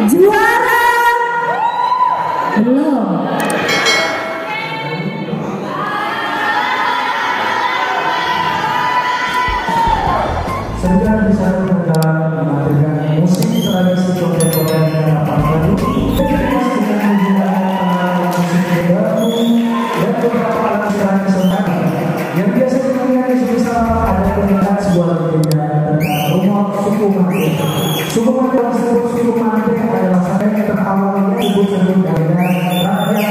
Juara belum. Sedang bisa tentang memadukan musik tradisi contoh-contoh yang apa baru dengan musik baru dan beberapa alat tradisional yang biasa digunakan di Sumatera. Ada pernyataan sebuah legenda tentang rumah suku Mante. Suku Mante tersebut, suku Mante adalah sampai yang terawalnya ibu sebut dengan rakyat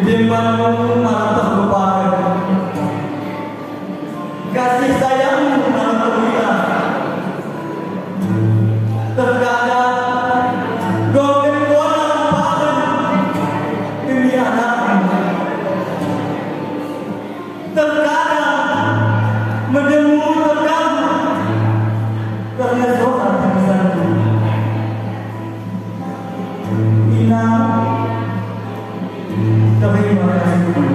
Kediamanmu malah terlupakan, kasih sayangmu malah terhilang. Terkadang golden bola lupakan demi anakmu. Terkadang menemu terganggu karena seorang tangisanmu. Ina, terima kasih.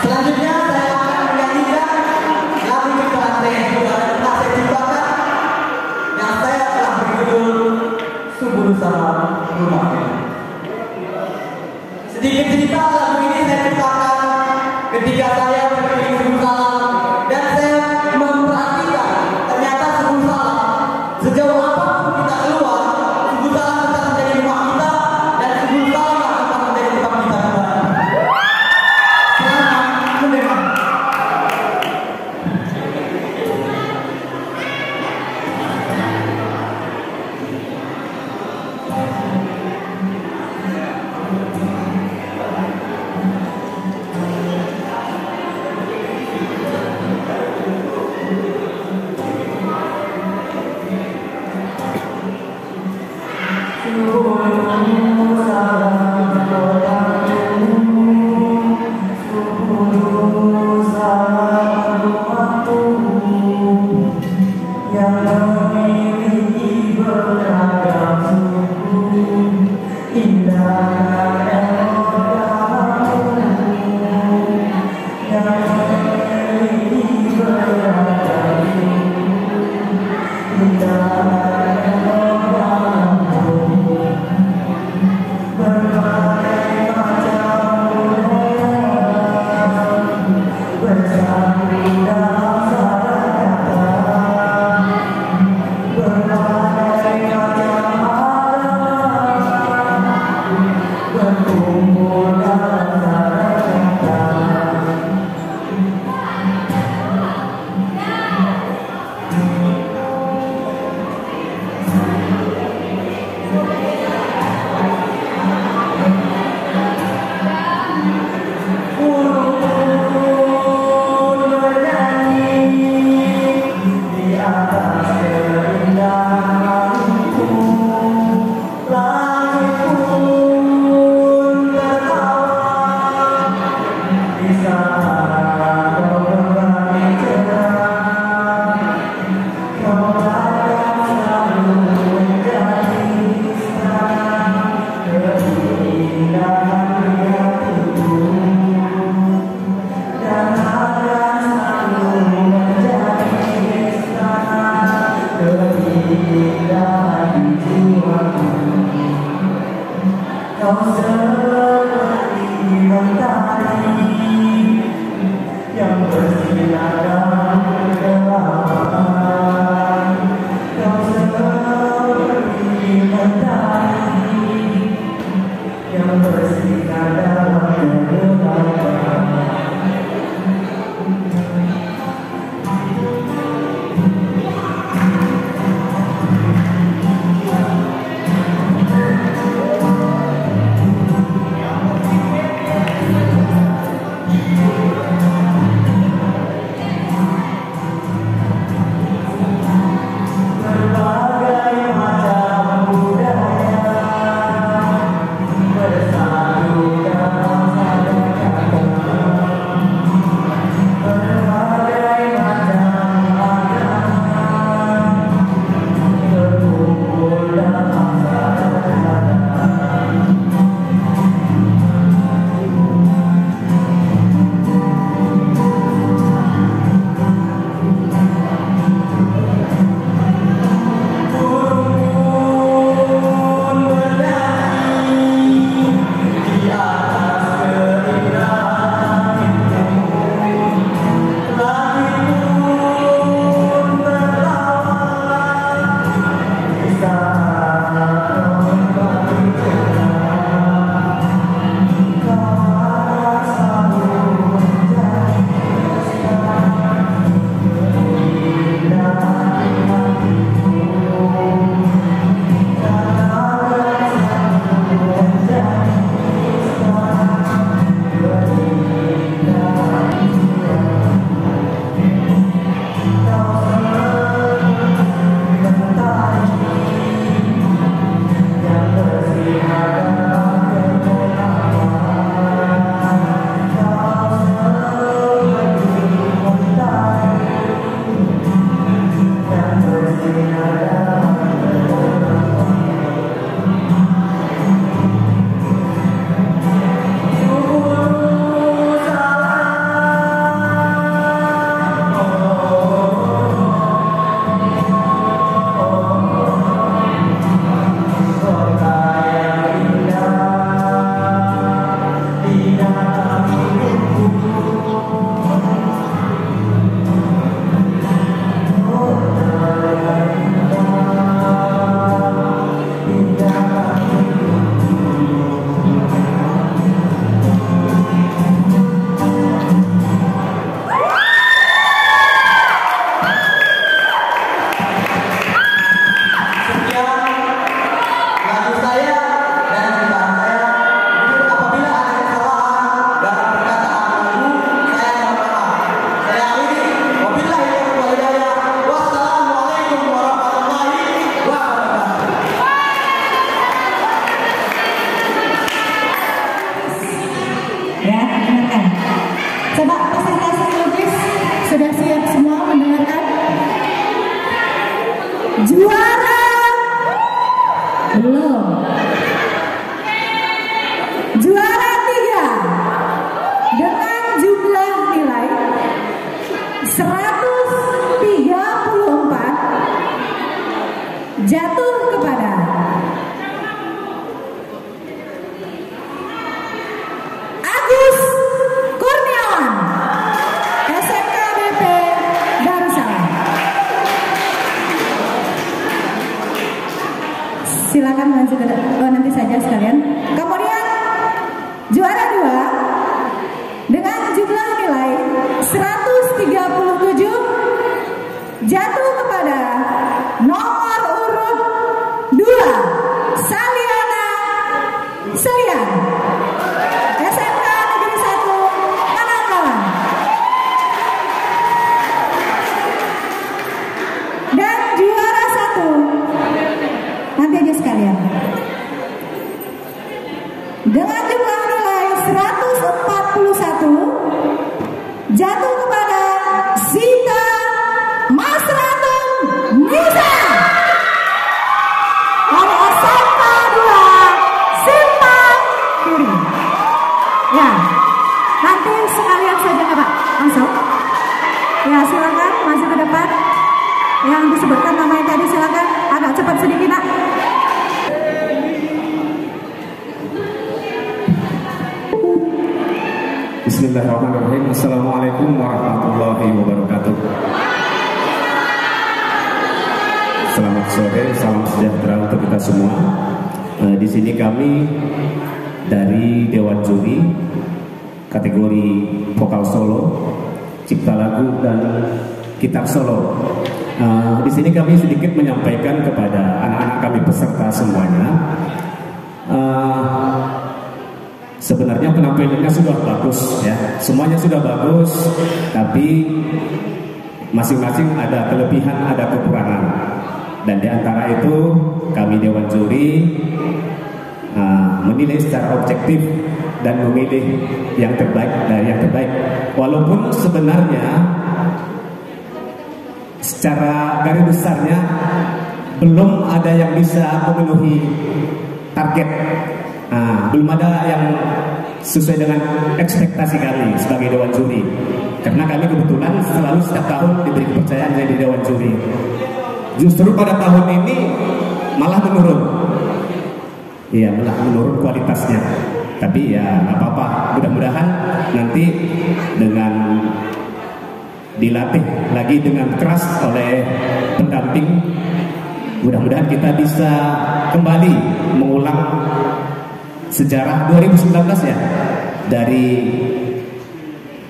Selanjutnya saya akan menyanyikan lagu ciptaan yang sudah pernah saya ciptakan yang saya telah berjudul Sungguh Bersama Rumahnya. Sedikit cerita, lagu ini saya ciptakan ketika saya berkeliling Sungguh Salam dan saya memperhatikan ternyata Sungguh Salam sejauh apapun kita keluar, Sungguh Salam tetap menjadi rumah kita dan Sungguh Salam tetap menjadi tempat kita kembali. Kau seperti mentari yang bersinar dalam kegelapan. Kau seperti mentari yang bersinar dalam kegelapan. Coba presentasi lukis sudah siap semua mendengarkan? Juara belum. Juara 3 dengan jumlah nilai 134 jatuh kepada Agus Kurniawan, SMK BP Darussalam. Silakan lanjut nanti saja sekalian. Kemudian juara 2 dengan jumlah nilai 137 jatuh kepada nomor urut 2 Saliana Selian, SMK Negeri 1 Panangkalan. Dan juara 1 nanti aja sekalian dengan jumlah nilai 141 jatuh kepada Bismillahirrahmanirrahim. Assalamualaikum warahmatullahi wabarakatuh. Selamat sore, salam sejahtera untuk kita semua. Di sini kami dari Dewan Juri kategori vokal solo, cipta lagu dan gitar solo. Di sini kami sedikit menyampaikan kepada anak-anak kami peserta semuanya. Sebenarnya penampilannya sudah bagus ya, semuanya sudah bagus, tapi masing-masing ada kelebihan, ada kekurangan. Dan di antara itu kami Dewan Juri menilai secara objektif dan memilih yang terbaik dari yang terbaik. Walaupun sebenarnya secara garis besarnya belum ada yang bisa memenuhi target. Belum ada yang sesuai dengan ekspektasi kami sebagai Dewan Juri, karena kami kebetulan selalu setiap tahun diberi kepercayaan jadi Dewan Juri. Justru pada tahun ini malah menurun, iya malah menurun kualitasnya. Tapi ya nggak apa-apa, mudah-mudahan nanti dengan dilatih lagi dengan keras oleh pendamping, mudah-mudahan kita bisa kembali mengulang sejarah 2019 ya, dari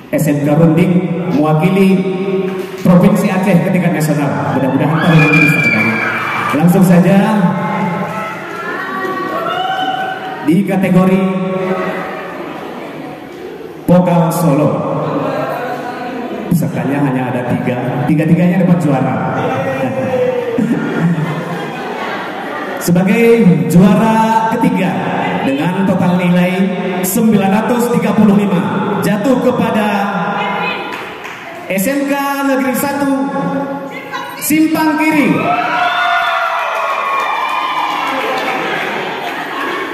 SMK Runding mewakili Provinsi Aceh ke tingkat nasional. Mudah-mudahan tahun ini bisa kembali. Langsung saja di kategori vokal solo, pesertanya hanya ada tiga-tiganya dapat juara. Sebagai juara ketiga dengan total nilai 935 jatuh kepada SMK Negeri 1 Simpang Kiri.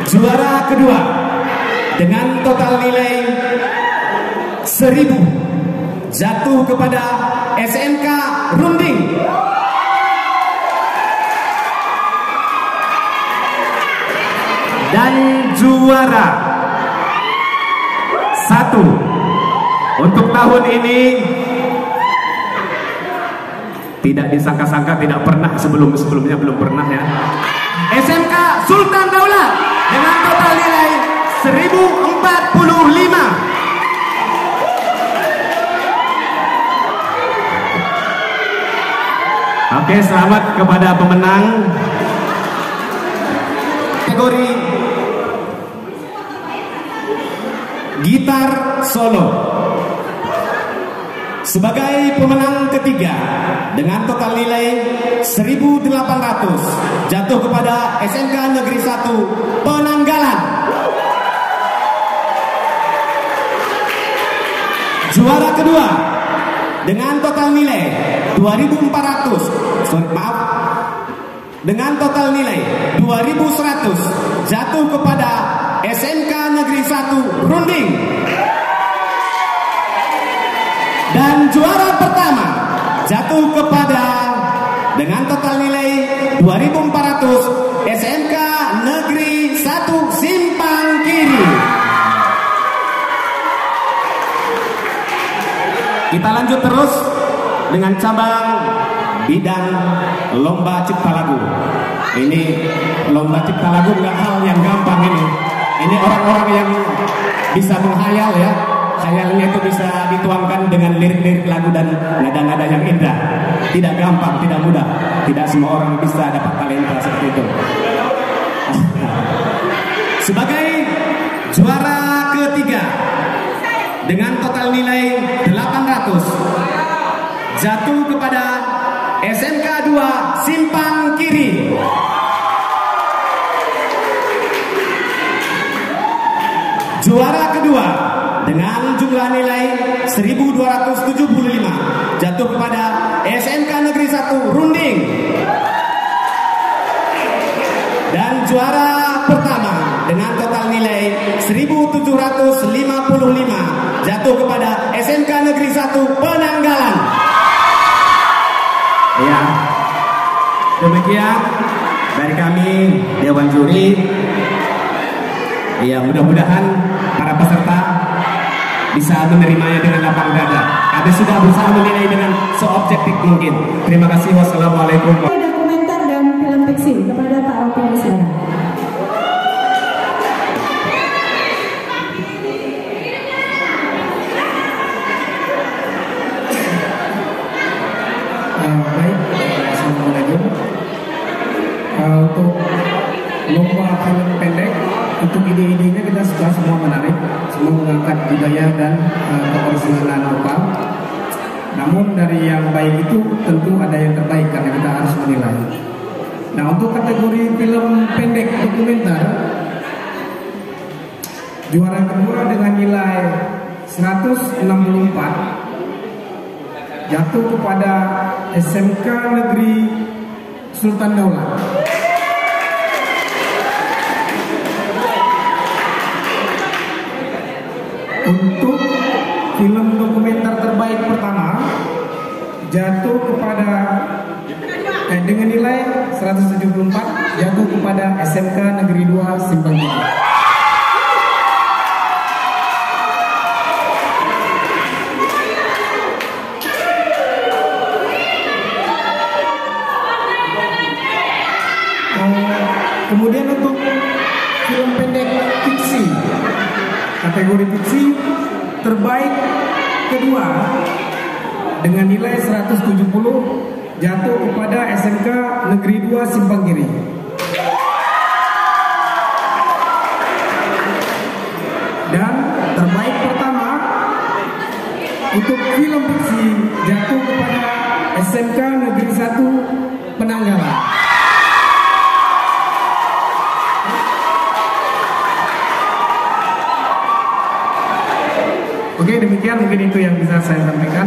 Juara kedua dengan total nilai 1000 jatuh kepada SMK Runding. Dan juara 1 untuk tahun ini tidak disangka-sangka, tidak pernah sebelumnya belum pernah ya, SMK Sultan Daulah dengan total nilai 1045. Oke, selamat kepada pemenang kategori gitar solo. Sebagai pemenang ketiga dengan total nilai 1.800 jatuh kepada SMK Negeri 1 Penanggalan. Juara kedua dengan total nilai 2.400, dengan total nilai 2.100 jatuh kepada SMK Negeri 1 Runding. Dan juara pertama jatuh kepada dengan total nilai 2.400 SMK Negeri 1 Simpang Kiri. Kita lanjut terus dengan cabang bidang lomba cipta lagu. Ini lomba cipta lagu nggak hal yang gampang ini. Ini orang-orang yang bisa menghayal ya. Khayalnya itu bisa dituangkan dengan lirik-lirik lagu dan nada-nada yang indah. Tidak gampang, tidak mudah. Tidak semua orang bisa dapat talenta seperti itu. Sebagai juara ketiga dengan total nilai 800 jatuh kepada SMK 2 Simpang Kiri. Juara kedua dengan jumlah nilai 1.275 jatuh kepada SMK Negeri 1 Runding. Dan juara pertama dengan total nilai 1.755 jatuh kepada SMK Negeri 1 Penanggalan. Ya, demikian dari kami Dewan Juri. Ya, mudah-mudahan para peserta bisa menerimanya dengan lapang dada. Kami sudah berusaha menilai dengan seobjektif mungkin. Terima kasih. Wassalamualaikum. Dokumenter dan film fiksi kepada Pak Ropi silakan. Baik, assalamualaikum. Untuk lomba film pendek, untuk ide-idenya kita sudah semua menarik, semua mengangkat budaya dan keorisinyalan lokal. Namun dari yang baik itu tentu ada yang terbaik karena kita harus menilai. Nah, untuk kategori film pendek dokumenter, juara kedua dengan nilai 164 jatuh kepada SMK Negeri Sultan Daulat. Untuk film dokumenter terbaik pertama jatuh kepada dengan nilai 174 jatuh kepada SMK Negeri 2 Simpang Giri. Kemudian untuk film pendek fiksi, kategori fiksi terbaik kedua dengan nilai 170 jatuh kepada SMK Negeri 2 Simpang Giri. Dan terbaik pertama untuk film fiksi jatuh kepada SMK Negeri 1 Penanggalan. Oke, demikian mungkin itu yang bisa saya sampaikan.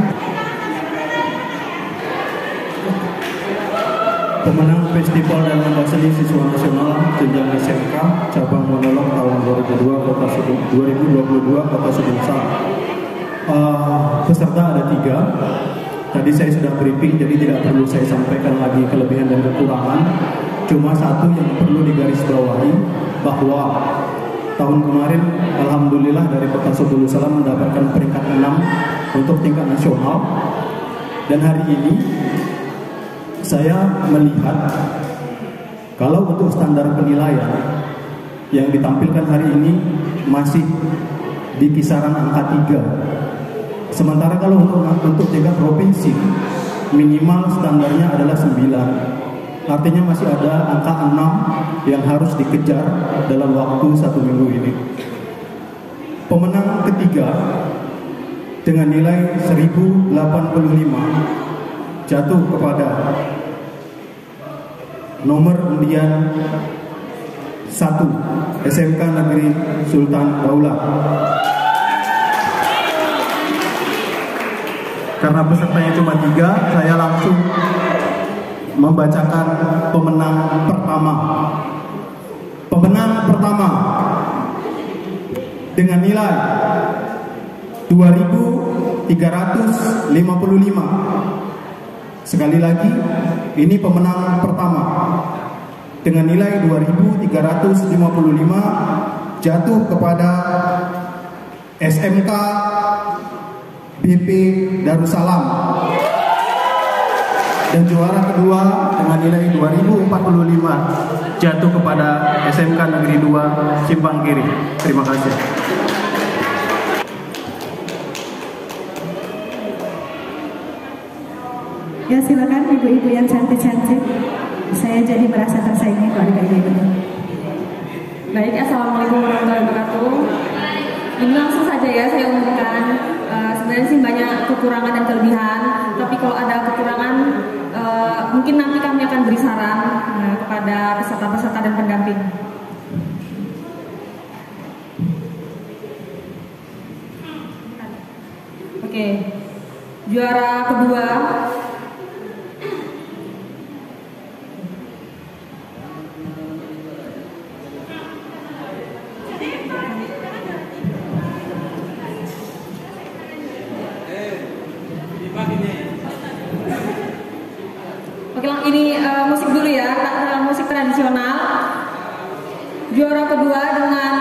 Pemenang Festival dan Lomba Seni Siswa Nasional Jenjang SMK Cabang Monolog tahun 2022 Kota Sumsel. Peserta ada 3. Tadi saya sudah briefing, jadi tidak perlu saya sampaikan lagi kelebihan dan kekurangan. Cuma satu yang perlu digarisbawahi, bahwa tahun kemarin alhamdulillah dari Kota Sumsel mendapatkan peringkat 6 untuk tingkat nasional. Dan hari ini saya melihat kalau untuk standar penilaian yang ditampilkan hari ini masih di kisaran angka 3. Sementara kalau untuk tingkat provinsi minimal standarnya adalah 9. Artinya masih ada angka 6 yang harus dikejar dalam waktu 1 minggu ini. Pemenang ketiga dengan nilai 1085 jatuh kepada nomor undian 1 SMK Negeri Sultan Daulat. Karena pesertanya cuma 3, saya langsung membacakan pemenang pertama. Pemenang pertama dengan nilai 2355. Sekali lagi, ini pemenang pertama dengan nilai 2355 jatuh kepada SMK BP Darussalam. Dan juara kedua dengan nilai 2045 jatuh kepada SMK Negeri 2 Simpang Kiri. Terima kasih. Ya, silakan ibu-ibu yang cantik-cantik. Saya jadi merasa tersaingi kalau ada kayak gini. Baik, assalamualaikum warahmatullahi wabarakatuh. Ini langsung saja ya saya umumkan. Sebenarnya sih banyak kekurangan dan kelebihan, tapi kalau ada kekurangan mungkin nanti kami akan beri saran kepada peserta-peserta dan pendamping. Oke, juara kedua ini musik dulu ya, musik tradisional. Juara kedua dengan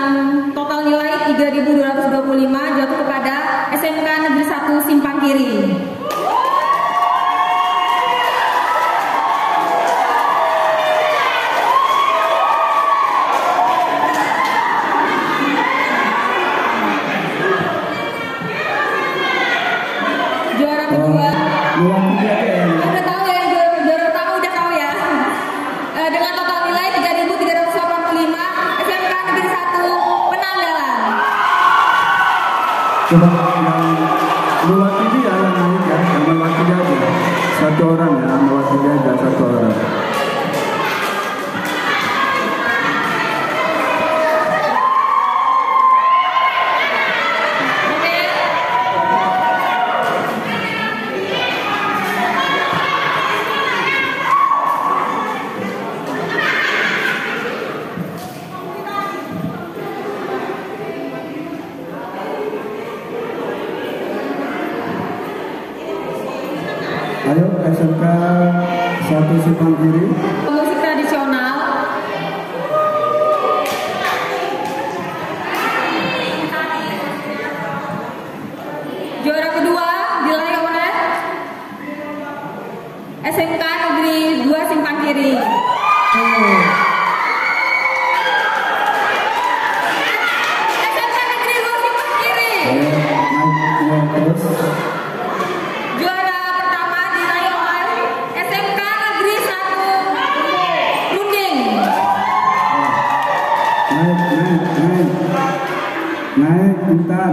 total nilai 3.225 jatuh kepada Kiri. Juara kedua. Udah tahu ya, juara pertama udah tahu ya. Dengan total nilai 3.385, SMK Negeri 1 Penanggalan. Coba yang mewakili ya, yang naik ya, yang mewakili aja. Satu orang ya, mewakili aja satu orang. Ayo SMK 1 Simpang Kiri. Musik tradisional. Juara kedua diraih oleh SMK Negeri 2 Simpang Kiri. SMK Negeri 2 Simpang Kiri. Naik terus. Juara pertama diraih oleh SMK Negeri 1 Runding. Naik Intan.